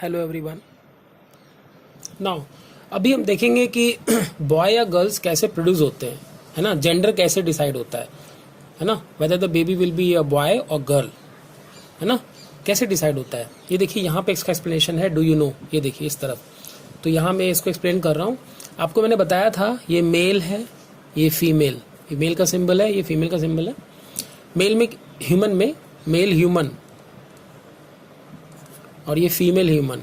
Hello everyone. Now अभी हम देखेंगे कि बॉय या गर्ल्स कैसे प्रोड्यूस होते हैं, है ना। जेंडर कैसे डिसाइड होता है ना। Whether the baby will be a boy और गर्ल, है ना। कैसे डिसाइड होता है, ये देखिए यहाँ पे इसका एक्सप्लेनेशन है। डू यू नो, ये देखिए इस तरफ। तो यहाँ मैं इसको एक्सप्लेन कर रहा हूँ। आपको मैंने बताया था ये मेल है, ये फीमेल। ये मेल का सिंबल है, ये फीमेल का सिंबल है। मेल में ह्यूमन में मेल ह्यूमन और ये फीमेल ह्यूमन।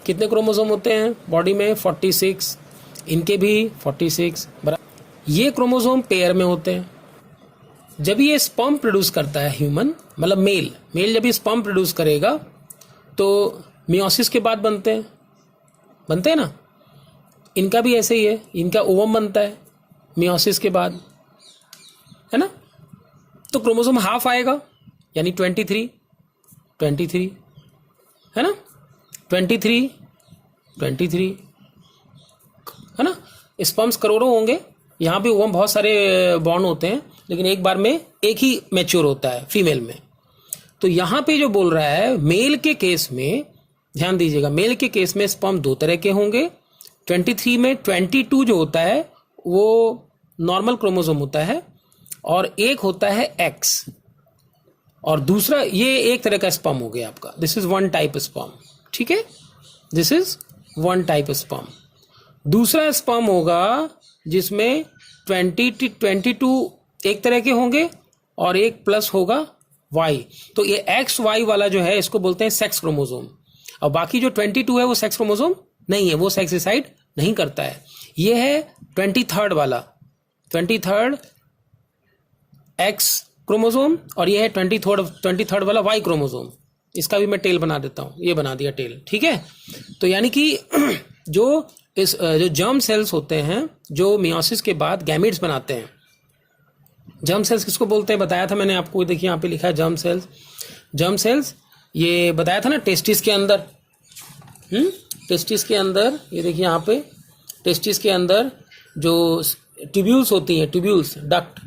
कितने क्रोमोसोम होते हैं बॉडी में? 46। इनके भी 46 बराबर। ये क्रोमोसोम पेयर में होते हैं। जब ये स्पर्म प्रोड्यूस करता है ह्यूमन, मतलब मेल जब ये स्पर्म प्रोड्यूस करेगा तो मियोसिस के बाद बनते हैं ना। इनका भी ऐसे ही है, इनका ओवम बनता है मियोसिस के बाद, है ना। तो क्रोमोसोम हाफ आएगा, यानी 23 है ना। 23 है ना। स्पर्म्स करोड़ों होंगे। यहाँ पे ओवम बहुत सारे बॉर्न होते हैं, लेकिन एक बार में एक ही मैच्योर होता है फीमेल में। तो यहाँ पे जो बोल रहा है, मेल के केस में ध्यान दीजिएगा, मेल के केस में स्पर्म दो तरह के होंगे। 23 में 22 जो होता है वो नॉर्मल क्रोमोसोम होता है, और एक होता है एक्स, और दूसरा ये एक तरह का स्पर्म हो गया आपका। This is one type sperm, ठीक है। This is one type sperm. दूसरा स्पर्म होगा जिसमें 22 एक तरह के होंगे और एक प्लस होगा वाई। तो ये एक्स वाई वाला जो है इसको बोलते हैं सेक्स क्रोमोसोम, और बाकी जो 22 है वो सेक्स क्रोमोसोम नहीं है, वो सेक्स डिसाइड नहीं करता है। ये है 23rd वाला, 23rd एक्स क्रोमोसोम, और ये है 23rd वाला वाई क्रोमोसोम। इसका भी मैं टेल बना देता हूं, ये बना दिया टेल, ठीक है। तो यानी कि जो जर्म सेल्स होते हैं जो मियोसिस के बाद गैमेट्स बनाते हैं, जर्म सेल्स किसको बोलते हैं बताया था मैंने आपको। देखिए यहाँ पे लिखा है जर्म सेल्स ये बताया था ना टेस्टिस के अंदर। टेस्टिस के अंदर ये देखिए यहाँ पे, टेस्टिस के अंदर जो ट्यूब्यूल्स होती हैं, ट्यूब्यूल्स डक्ट,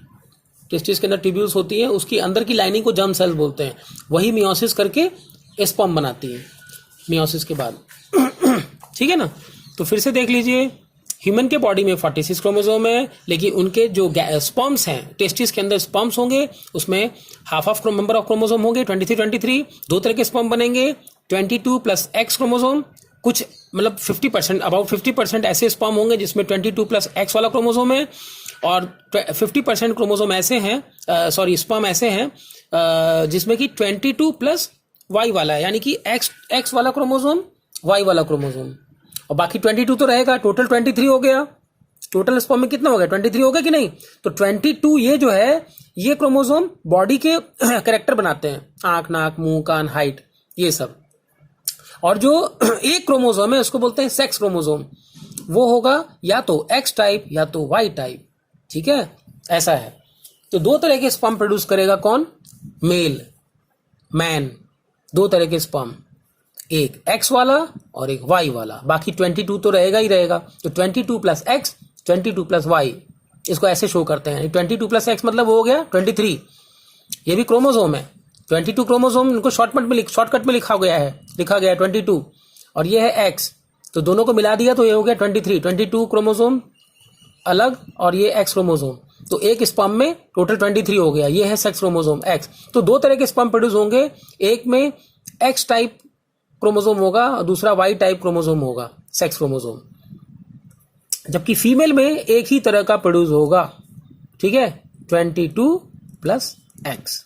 टेस्टिस के अंदर ट्यूब्यूल्स होती है, उसकी अंदर की लाइनिंग को जर्म सेल्स बोलते हैं। वही मियोसिस करके स्पर्म बनाती है मियोसिस के बाद, ठीक है ना। तो फिर से देख लीजिए, ह्यूमन के बॉडी में 46 क्रोमोसोम है, लेकिन उनके जो स्पर्म्स हैं, टेस्टिस के अंदर स्पर्म्स होंगे, उसमें हाफ नंबर ऑफ क्रोमोसोम होंगे, 23 दो तरह के स्पर्म बनेंगे, 22 प्लस एक्स क्रोमोसोम। कुछ मतलब 50%, अबाउट 50% ऐसे स्पर्म होंगे जिसमें 22 प्लस एक्स वाला क्रोमोसोम है, और 50% क्रोमोसोम ऐसे हैं, स्पर्म ऐसे हैं जिसमें कि 22 प्लस वाई वाला है, यानी कि एक्स वाला क्रोमोसोम, वाई वाला क्रोमोसोम, और बाकी 22 तो रहेगा। टोटल 23 हो गया। टोटल स्पर्म में कितना हो गया? 23 हो गया कि नहीं। तो 22 ये जो है, ये क्रोमोसोम बॉडी के कैरेक्टर बनाते हैं, आंख, नाक, मुंह, कान, हाइट, ये सब। और जो एक क्रोमोसोम है उसको बोलते हैं सेक्स क्रोमोसोम। वो होगा या तो एक्स टाइप या तो वाई टाइप, ठीक है, ऐसा है। तो दो तरह के स्पर्म प्रोड्यूस करेगा कौन? मेल, मैन, दो तरह के स्पर्म, एक एक्स वाला और एक वाई वाला। बाकी 22 तो रहेगा ही रहेगा। तो 22 प्लस एक्स, 22 प्लस वाई, इसको ऐसे शो करते हैं। 22 प्लस एक्स मतलब वो हो गया 23। ये भी क्रोमोसोम है, 22 क्रोमोसोम, इनको शॉर्टकट में लिखा गया है 22, और ये है एक्स। तो दोनों को मिला दिया तो ये हो गया 22 क्रोमोसोम अलग, और ये एक्स क्रोमोसोम। तो एक स्पर्म में टोटल 23 हो गया। ये है सेक्स क्रोमोसोम एक्स। तो दो तरह के स्पर्म प्रोड्यूस होंगे, एक में एक्स टाइप क्रोमोसोम होगा और दूसरा वाई टाइप क्रोमोसोम होगा, सेक्स क्रोमोसोम। जबकि फीमेल में एक ही तरह का प्रोड्यूस होगा, ठीक है, 22 प्लस एक्स,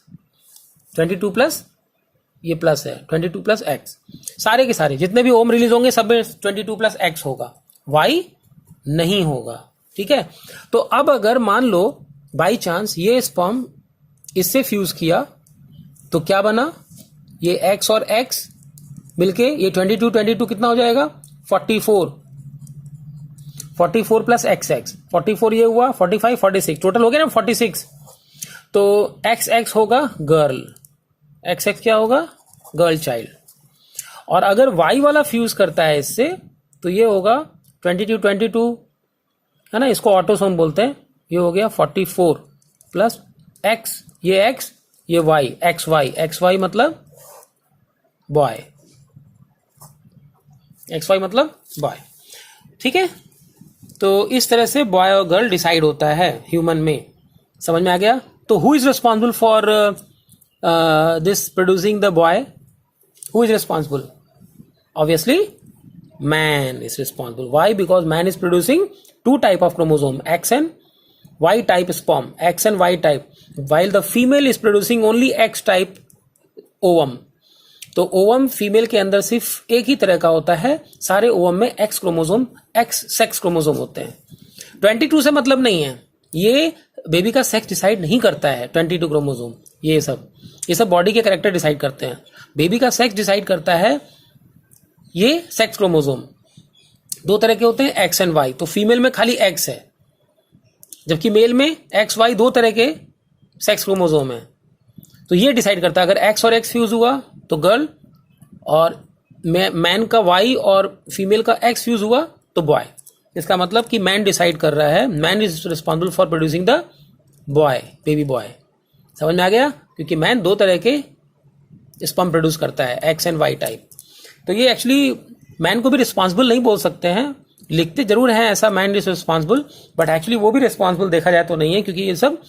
22 प्लस ये प्लस है, 22 प्लस एक्स। सारे के सारे जितने भी ओम रिलीज होंगे सब में 22 प्लस एक्स होगा, वाई नहीं होगा, ठीक है। तो अब अगर मान लो बाई चांस ये स्पर्म इससे फ्यूज किया तो क्या बना? ये एक्स और एक्स मिलके ये 22 कितना हो जाएगा? 44 प्लस एक्स, 44 ये हुआ, 45, 46, टोटल हो गया ना 46। तो एक्स होगा गर्ल, एक्स क्या होगा? Girl child. और अगर वाई वाला फ्यूज करता है इससे तो ये होगा 22 है ना, इसको ऑटोसोम बोलते हैं। ये हो गया 44 प्लस एक्स, ये वाई, एक्स वाई मतलब बॉय, XY मतलब बॉय, ठीक है। तो इस तरह से बॉय और गर्ल डिसाइड होता है ह्यूमन में, समझ में आ गया। तो who is responsible for this producing the boy, who is responsible? Obviously man is responsible. Why? Because man is producing two type of chromosome, X and Y type sperm, X and Y type, while the female is producing only X type ovum. तो ovum female के अंदर सिर्फ एक ही तरह का होता है, सारे ओवम में x chromosome, x sex chromosome होते हैं। 22 से मतलब नहीं है, ये बेबी का सेक्स डिसाइड नहीं करता है 22 क्रोमोसोम, ये सब बॉडी के कैरेक्टर डिसाइड करते हैं। बेबी का सेक्स डिसाइड करता है ये सेक्स क्रोमोसोम। दो तरह के होते हैं, एक्स एंड वाई। तो फीमेल में खाली एक्स है, जबकि मेल में एक्स वाई दो तरह के सेक्स क्रोमोसोम है। तो ये डिसाइड करता है, अगर एक्स और एक्स फ्यूज हुआ तो गर्ल, और मैन का वाई और फीमेल का एक्स फ्यूज हुआ तो बॉय। इसका मतलब कि मैन डिसाइड कर रहा है, man is responsible for producing the boy, baby boy. समझ में आ गया? क्योंकि मैन दो तरह के स्पर्म प्रोड्यूस करता है, एक्स एंड वाई टाइप। तो ये एक्चुअली मैन को भी रिस्पॉन्सिबल नहीं बोल सकते हैं, लिखते जरूर हैं ऐसा, man is responsible, but actually वो भी रिस्पॉन्सिबल देखा जाए तो नहीं है, क्योंकि ये सब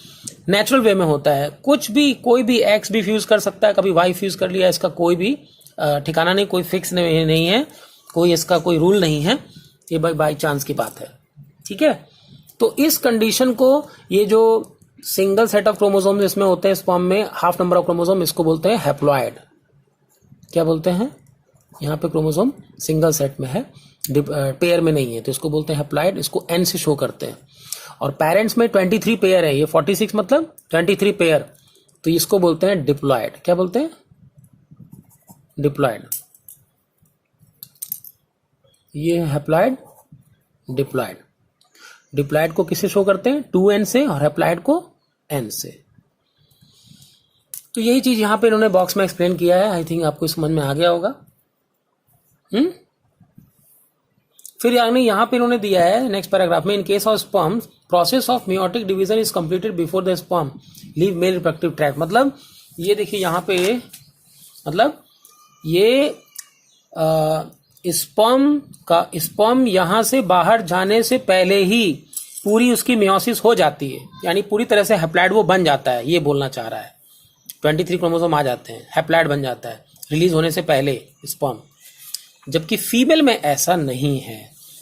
नेचुरल वे में होता है। कुछ भी, कोई भी एक्स भी फ्यूज कर सकता है, कभी वाई फ्यूज कर लिया, इसका कोई भी ठिकाना नहीं, कोई फिक्स नहीं है, कोई इसका कोई रूल नहीं है, ये बाई चांस की बात है, ठीक है। तो इस कंडीशन को, ये जो सिंगल सेट ऑफ क्रोमोसोम इसमें होते हैं स्पर्म में, हाफ नंबर ऑफ क्रोमोसोम, इसको बोलते हैं हैप्लॉइड। क्या बोलते हैं? यहाँ पे क्रोमोसोम सिंगल सेट में है, पेयर में नहीं है, तो इसको बोलते हैं हैप्लॉइड। इसको एन से शो करते हैं। और पेरेंट्स में 23 पेयर है, ये 46 मतलब 23 पेयर, तो इसको बोलते हैं डिप्लॉइड। क्या बोलते हैं? डिप्लॉइड। ये हैप्लॉइड, डिप्लॉइड। डिप्लॉइड को किससे शो करते हैं? 2n से, और हैप्लॉइड को n से। तो यही चीज यहाँ पे इन्होंने बॉक्स में एक्सप्लेन किया है। आई थिंक आपको समझ में आ गया होगा। फिर यानी यहाँ पे इन्होंने दिया है नेक्स्ट पैराग्राफ में, in case of sperm process of meiotic division is completed before the sperm leave male reproductive tract. मतलब ये देखिए यहाँ पे, मतलब ये स्पर्म यहाँ से बाहर जाने से पहले ही पूरी उसकी मियोसिस हो जाती है, यानी पूरी तरह से हैप्लॉइड वो बन जाता है, ये बोलना चाह रहा है। 23 क्रोमोसोम आ जाते हैं, हैप्लॉइड बन जाता है रिलीज होने से पहले स्पर्म। जबकि फीमेल में ऐसा नहीं है।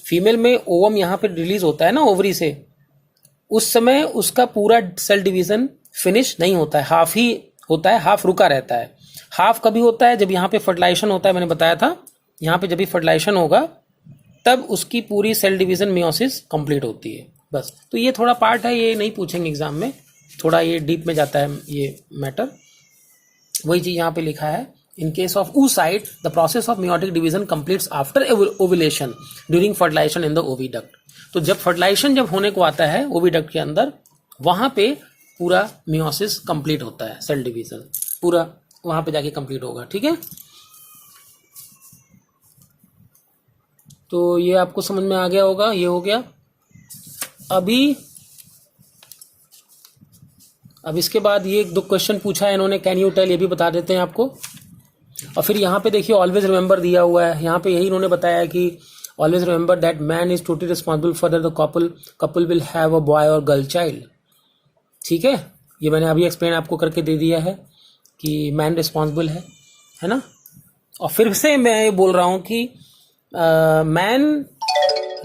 फीमेल में ओवम यहाँ पे रिलीज होता है ना ओवरी से, उस समय उसका पूरा सेल डिवीजन फिनिश नहीं होता है, हाफ ही होता है, हाफ रुका रहता है। हाफ कभी होता है? जब यहाँ पे फर्टिलाइजेशन होता है, मैंने बताया था, यहाँ पे जब भी फर्टिलाइजेशन होगा तब उसकी पूरी सेल डिवीजन मियोसिस कंप्लीट होती है, बस। तो ये थोड़ा पार्ट है, ये नहीं पूछेंगे एग्जाम में, थोड़ा ये डीप में जाता है ये मैटर। वही चीज यहाँ पे लिखा है, in case of oocyte the process of meiotic division completes after ovulation during fertilization in the oviduct। तो जब फर्टिलाइजेशन जब होने को आता है ओविडक्ट के अंदर, वहां पे पूरा मियोसिस कंप्लीट होता है, सेल डिवीजन पूरा वहां पे जाके कंप्लीट होगा, ठीक है। तो ये आपको समझ में आ गया होगा, ये हो गया। अब इसके बाद ये 2 क्वेश्चन पूछा है इन्होंने, कैन यू टेल, ये भी बता देते हैं आपको। और फिर यहाँ पे देखिए ऑलवेज रिमेंबर दिया हुआ है, यहाँ पे यही इन्होंने बताया कि always remember that man is totally responsible for the couple will have a boy और गर्ल चाइल्ड। ठीक है, ये मैंने अभी एक्सप्लेन आपको करके दे दिया है कि मैन रिस्पॉन्सिबल है ना। और फिर से मैं ये बोल रहा हूँ कि मैन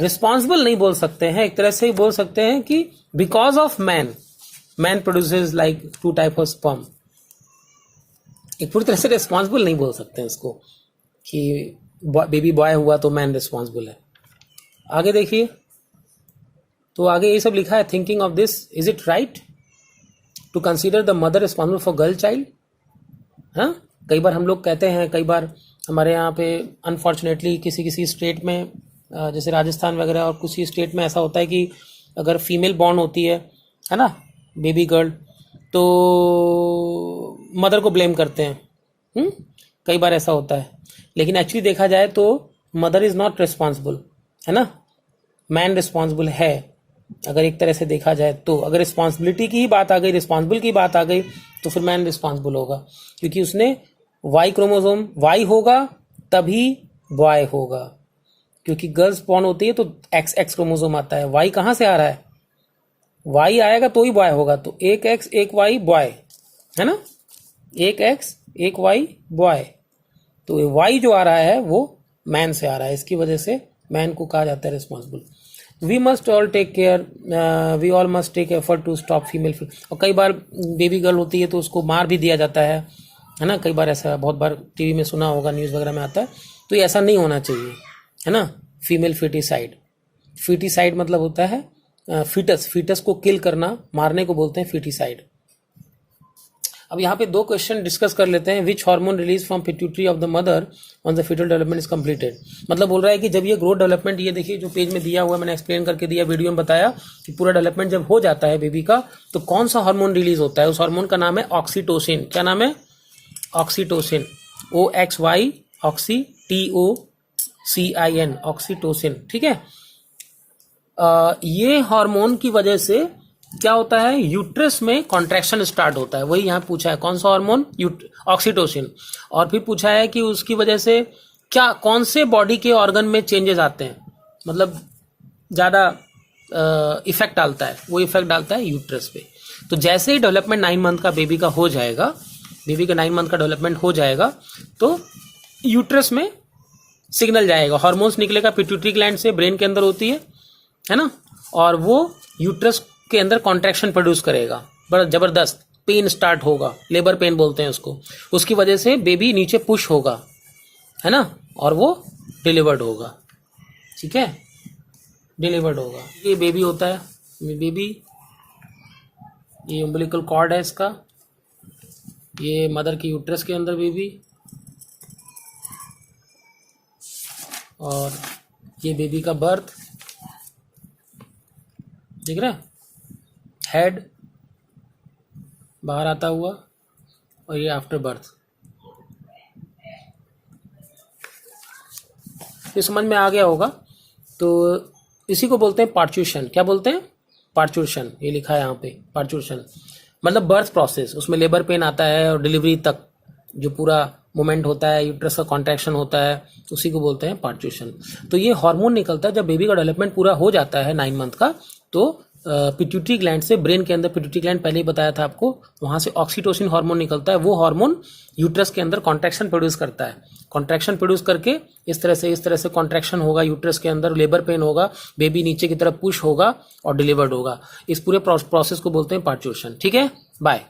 रिस्पॉन्सिबल नहीं बोल सकते हैं, एक तरह से बोल सकते हैं कि because of man produces like 2 type of sperm. एक पूरी तरह से रिस्पॉन्सिबल नहीं बोल सकते हैं इसको कि बेबी बॉय हुआ तो मैन रिस्पॉन्सिबल है। आगे देखिए, तो आगे ये सब लिखा है, thinking of this is it right to consider the mother responsible for girl child. हाँ, कई बार हम लोग कहते हैं, कई बार हमारे यहाँ पे अनफॉर्चुनेटली किसी स्टेट में जैसे राजस्थान वगैरह और कुछ स्टेट में ऐसा होता है कि अगर फीमेल बॉर्न होती है ना, बेबी गर्ल, तो मदर को ब्लेम करते हैं। कई बार ऐसा होता है, लेकिन एक्चुअली देखा जाए तो मदर इज नॉट रिस्पॉन्सिबल, है ना, मैन रिस्पॉन्सिबल है। अगर एक तरह से देखा जाए तो अगर रिस्पॉन्सिबिलिटी की ही बात आ गई, रिस्पॉन्सिबल की बात आ गई, तो फिर मैन रिस्पॉन्सिबल होगा, क्योंकि उसने वाई क्रोमोसोम, वाई होगा तभी बॉय होगा। क्योंकि गर्ल्स बॉर्न होती है तो एक्स एक्स क्रोमोसोम आता है। वाई कहाँ से आ रहा है? वाई आएगा तो ही बॉय होगा, तो एक एक्स एक वाई बॉय है ना, एक एक्स एक वाई बॉय। तो वाई जो आ रहा है वो मैन से आ रहा है, इसकी वजह से मैन को कहा जाता है responsible. We must all take care, we all must take effort to stop female. और कई बार बेबी गर्ल होती है तो उसको मार भी दिया जाता है ना, कई बार ऐसा बहुत बार टीवी में सुना होगा, न्यूज़ वगैरह में आता है। तो ये ऐसा नहीं होना चाहिए है ना। फीमेल फिटिसाइड, फिटिसाइड मतलब होता है फीटस, फीटस को किल करना, मारने को बोलते हैं फिटिसाइड। अब यहाँ पे दो क्वेश्चन डिस्कस कर लेते हैं। Which hormone release from pituitary of the mother on the foetal development is completed. मतलब बोल रहा है कि जब ये ग्रोथ डेवलपमेंट, ये देखिए जो पेज में दिया हुआ है, मैंने एक्सप्लेन करके दिया, वीडियो में बताया कि पूरा डेवलपमेंट जब हो जाता है बेबी का तो कौन सा हार्मोन रिलीज होता है। उस हार्मोन का नाम है ऑक्सीटोसिन। क्या नाम है? Oxytocin. OXY, oxy, TOCIN, oxytocin. ठीक है। ये हार्मोन की वजह से क्या होता है, यूट्रस में कॉन्ट्रैक्शन स्टार्ट होता है। वही यहाँ पूछा है, कौन सा हार्मोन? ऑक्सीटोसिन। और फिर पूछा है कि उसकी वजह से क्या, कौन से बॉडी के ऑर्गन में चेंजेस आते हैं, मतलब ज्यादा इफेक्ट डालता है, वो इफेक्ट डालता है यूट्रस पे। तो जैसे ही डेवलपमेंट 9 मंथ का बेबी का हो जाएगा, बेबी का 9 मंथ का डेवलपमेंट हो जाएगा तो यूट्रस में सिग्नल जाएगा, हार्मोन्स निकलेगा पिट्यूटरी ग्लैंड से, ब्रेन के अंदर होती है ना, और वो यूट्रस के अंदर कॉन्ट्रैक्शन प्रोड्यूस करेगा, बड़ा जबरदस्त पेन स्टार्ट होगा, लेबर पेन बोलते हैं उसको। उसकी वजह से बेबी नीचे पुश होगा है ना, और वो डिलीवर्ड होगा। ठीक है, डिलीवर्ड होगा। ये बेबी होता है, ये बेबी, ये उम्बिलिकल कॉर्ड है इसका, ये मदर की यूट्रस के अंदर बेबी, और ये बेबी का बर्थ दिख रहा है, हेड बाहर आता हुआ, और ये आफ्टर बर्थ। ये समझ में आ गया होगा। तो इसी को बोलते हैं पार्चुशन। क्या बोलते हैं? पार्चुशन। ये लिखा है यहाँ पे, पार्चुशन मतलब बर्थ प्रोसेस। उसमें लेबर पेन आता है और डिलीवरी तक जो पूरा मोमेंट होता है, यूट्रस का कॉन्ट्रैक्शन होता है, उसी को बोलते हैं पार्चुशन। तो ये हार्मोन निकलता है जब बेबी का डेवलपमेंट पूरा हो जाता है 9 मंथ का, तो पिट्यूटरी ग्लैंड से, ब्रेन के अंदर पिट्यूटरी ग्लैंड पहले ही बताया था आपको, वहां से ऑक्सीटोसिन हार्मोन निकलता है। वो हार्मोन यूट्रस के अंदर कॉन्ट्रैक्शन प्रोड्यूस करता है। कॉन्ट्रैक्शन प्रोड्यूस करके इस तरह से कॉन्ट्रैक्शन होगा यूट्रस के अंदर, लेबर पेन होगा, बेबी नीचे की तरफ पुश होगा और डिलीवर्ड होगा। इस पूरे प्रोसेस को बोलते हैं पार्चुशन। ठीक है, बाय।